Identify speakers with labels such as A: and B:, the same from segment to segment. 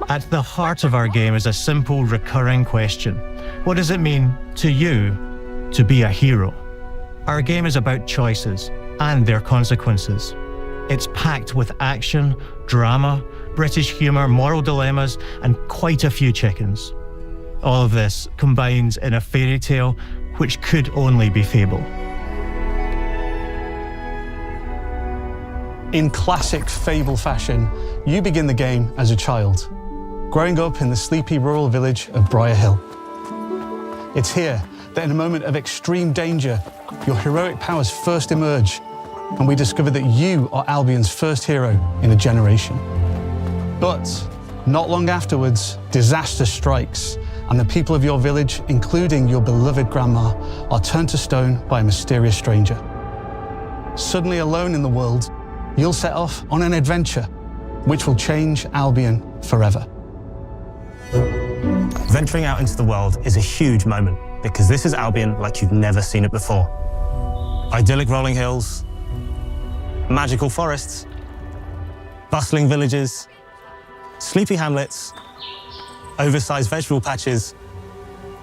A: At the heart of our game is a simple, recurring question. What does it mean to you to be a hero? Our game is about choices and their consequences. It's packed with action, drama, British humour, moral dilemmas, and quite a few chickens. All of this combines in a fairy tale which could only be Fable.
B: In classic Fable fashion, you begin the game as a child, growing up in the sleepy rural village of Briar Hill. It's here that in a moment of extreme danger, your heroic powers first emerge, and we discover that you are Albian's first hero in a generation. But not long afterwards, disaster strikes, and the people of your village, including your beloved grandma, are turned to stone by a mysterious stranger. Suddenly alone in the world, you'll set off on an adventure which will change Albion forever.
C: Venturing out into the world is a huge moment because this is Albion like you've never seen it before. Idyllic rolling hills, magical forests, bustling villages, sleepy hamlets, oversized vegetable patches,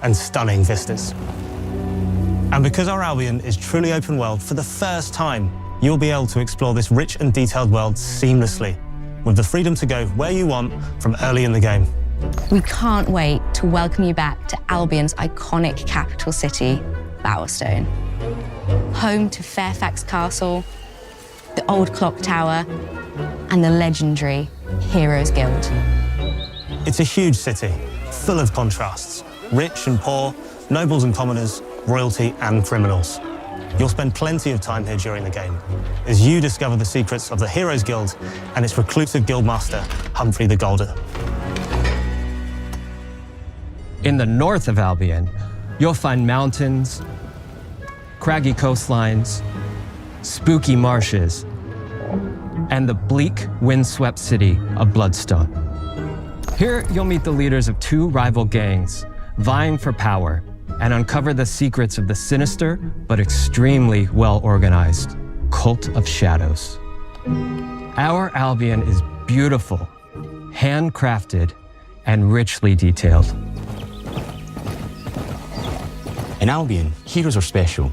C: and stunning vistas. And because our Albion is truly open world, for the first time, you'll be able to explore this rich and detailed world seamlessly, with the freedom to go where you want from early in the game.
D: We can't wait to welcome you back to Albion's iconic capital city, Bowerstone. Home to Fairfax Castle, the old clock tower, and the legendary Heroes Guild.
C: It's a huge city, full of contrasts, rich and poor, nobles and commoners, royalty and criminals. You'll spend plenty of time here during the game as you discover the secrets of the Heroes Guild and its reclusive guildmaster, Humphrey the Golden.
E: In the north of Albion, you'll find mountains, craggy coastlines, spooky marshes, and the bleak, windswept city of Bloodstone. Here, you'll meet the leaders of two rival gangs, vying for power, and uncover the secrets of the sinister but extremely well-organized Cult of Shadows. Our Albion is beautiful, handcrafted, and richly detailed.
F: In Albion, heroes are special,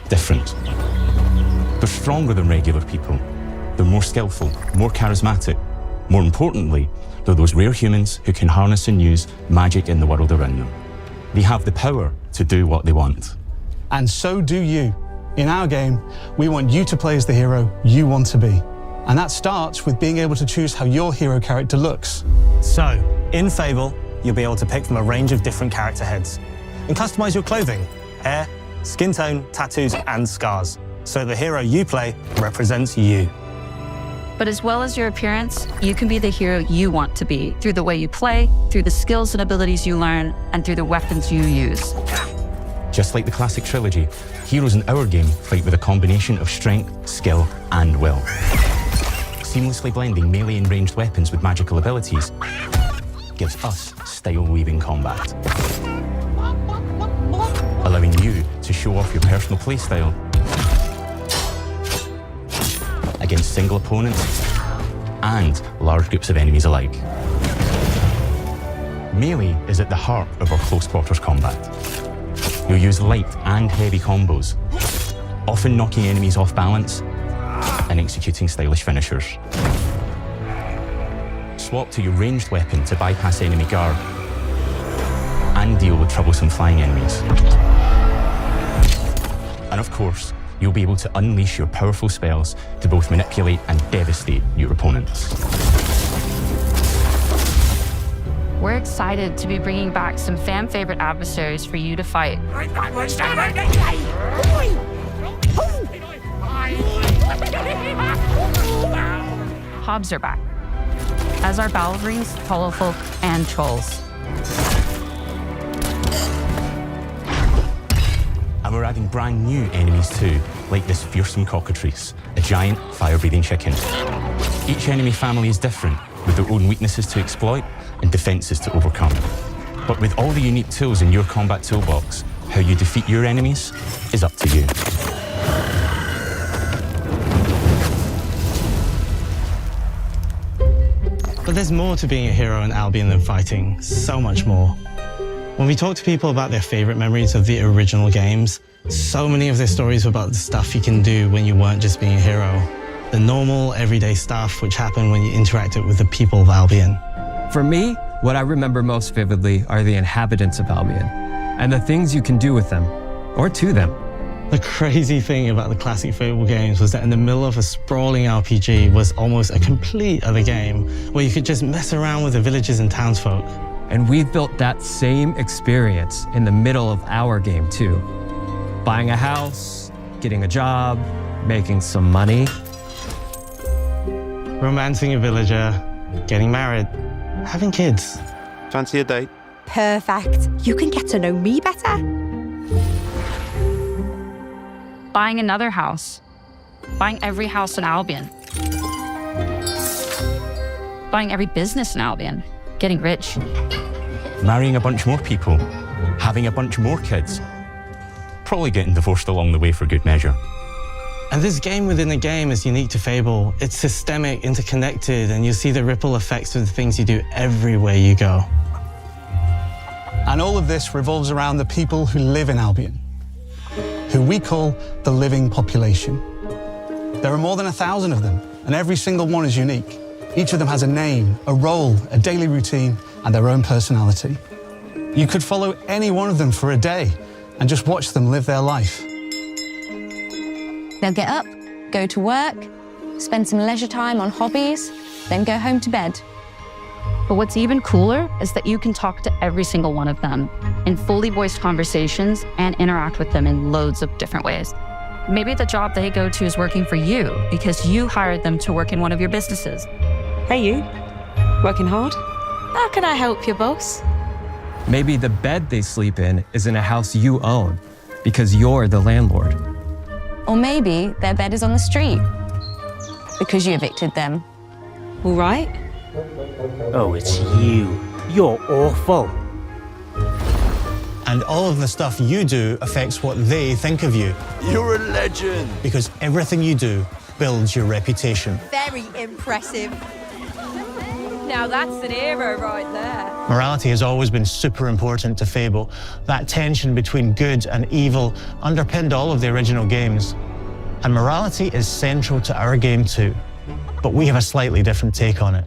F: different. They're stronger than regular people. They're more skillful, more charismatic. More importantly, they're those rare humans who can harness and use magic in the world around them. They have the power to do what they want.
B: And so do you. In our game, we want you to play as the hero you want to be. And that starts with being able to choose how your hero character looks.
C: So, in Fable, you'll be able to pick from a range of different character heads and customize your clothing, hair, skin tone, tattoos, and scars, so the hero you play represents you.
G: But as well as your appearance, you can be the hero you want to be through the way you play, through the skills and abilities you learn, and through the weapons you use.
F: Just like the classic trilogy, heroes in our game fight with a combination of strength, skill, and will. Seamlessly blending melee and ranged weapons with magical abilities gives us style-weaving combat, allowing you to show off your personal playstyle against single opponents and large groups of enemies alike. Melee is at the heart of our close quarters combat. You'll use light and heavy combos, often knocking enemies off balance and executing stylish finishers. Swap to your ranged weapon to bypass enemy guard and deal with troublesome flying enemies. And of course, you'll be able to unleash your powerful spells to both manipulate and devastate your opponents.
G: We're excited to be bringing back some fan-favorite adversaries for you to fight. Hobbs are back, as are Balverines, Hollowfolk, and Trolls.
F: And we're adding brand new enemies too, like this fearsome cockatrice, a giant fire-breathing chicken. Each enemy family is different, with their own weaknesses to exploit and defenses to overcome. But with all the unique tools in your combat toolbox, how you defeat your enemies is up to you.
C: But there's more to being a hero in Albion than fighting, so much more. When we talk to people about their favorite memories of the original games, so many of their stories were about the stuff you can do when you weren't just being a hero. The normal, everyday stuff which happened when you interacted with the people of Albion.
E: For me, what I remember most vividly are the inhabitants of Albion and the things you can do with them, or to them.
C: The crazy thing about the classic Fable games was that in the middle of a sprawling RPG was almost a complete other game where you could just mess around with the villagers and townsfolk.
E: And we've built that same experience in the middle of our game too. Buying a house, getting a job, making some money.
C: Romancing a villager, getting married, having kids.
H: Fancy a date?
I: Perfect. You can get to know me better.
G: Buying another house. Buying every house in Albion. Buying every business in Albion. Getting rich.
F: Marrying a bunch more people. Having a bunch more kids. Probably getting divorced along the way for good measure.
C: And this game within a game is unique to Fable. It's systemic, interconnected, and you see the ripple effects of the things you do everywhere you go.
B: And all of this revolves around the people who live in Albion, who we call the living population. There are more than 1,000 of them, and every single one is unique. Each of them has a name, a role, a daily routine, and their own personality. You could follow any one of them for a day and just watch them live their life.
D: They'll get up, go to work, spend some leisure time on hobbies, then go home to bed.
G: But what's even cooler is that you can talk to every single one of them in fully voiced conversations and interact with them in loads of different ways. Maybe the job they go to is working for you because you hired them to work in one of your businesses.
I: Hey, you. Working hard? How can I help you, boss?
E: Maybe the bed they sleep in is in a house you own because you're the landlord.
D: Or maybe their bed is on the street because you evicted them.
I: All right.
J: Oh, it's you. You're awful.
A: And all of the stuff you do affects what they think of you.
H: You're a legend!
A: Because everything you do builds your reputation.
I: Very impressive. Now that's an hero right there.
A: Morality has always been super important to Fable. That tension between good and evil underpinned all of the original games. And morality is central to our game too. But we have a slightly different take on it.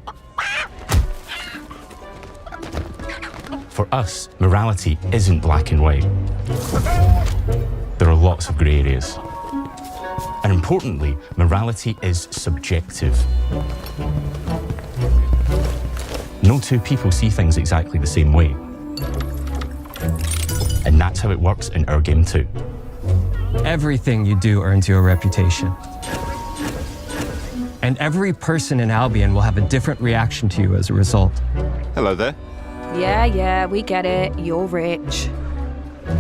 F: For us, morality isn't black and white. There are lots of grey areas. And importantly, morality is subjective. No two people see things exactly the same way. And that's how it works in our game too.
E: Everything you do earns you a reputation. And every person in Albion will have a different reaction to you as a result.
H: Hello there.
I: Yeah, we get it. You're rich.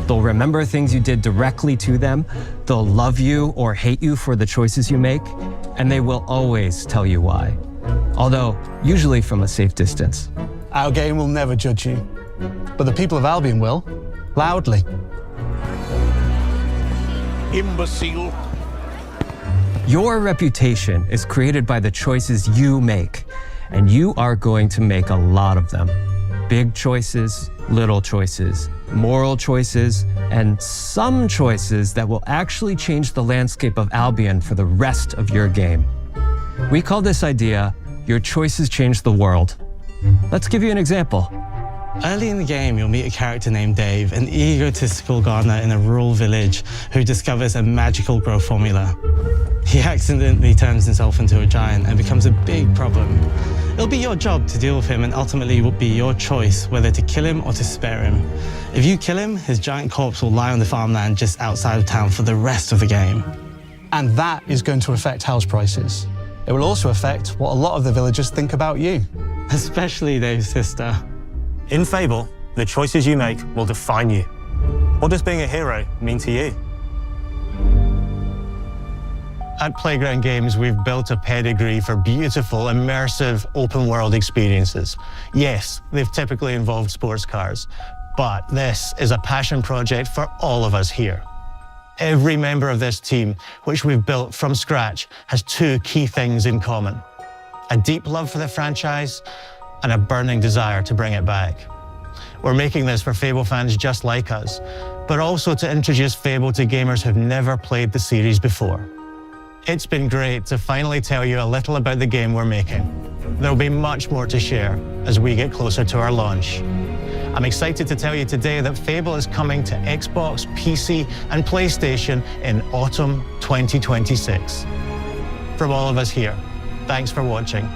E: They'll remember things you did directly to them, they'll love you or hate you for the choices you make, and they will always tell you why. Although, usually from a safe distance.
B: Our game will never judge you, but the people of Albion will, loudly.
H: Imbecile.
E: Your reputation is created by the choices you make, and you are going to make a lot of them. Big choices, little choices, moral choices, and some choices that will actually change the landscape of Albion for the rest of your game. We call this idea, your choices change the world. Let's give you an example.
C: Early in the game, you'll meet a character named Dave, an egotistical gardener in a rural village who discovers a magical growth formula. He accidentally turns himself into a giant and becomes a big problem. It'll be your job to deal with him, and ultimately it will be your choice whether to kill him or to spare him. If you kill him, his giant corpse will lie on the farmland just outside of town for the rest of the game.
B: And that is going to affect house prices. It will also affect what a lot of the villagers think about you.
C: Especially Dave's sister. In Fable, the choices you make will define you. What does being a hero mean to you?
A: At Playground Games, we've built a pedigree for beautiful, immersive, open-world experiences. Yes, they've typically involved sports cars, but this is a passion project for all of us here. Every member of this team, which we've built from scratch, has two key things in common. a deep love for the franchise, and a burning desire to bring it back. We're making this for Fable fans just like us, but also to introduce Fable to gamers who've never played the series before. It's been great to finally tell you a little about the game we're making. There'll be much more to share as we get closer to our launch. I'm excited to tell you today that Fable is coming to Xbox, PC, and PlayStation in autumn 2026. From all of us here, thanks for watching.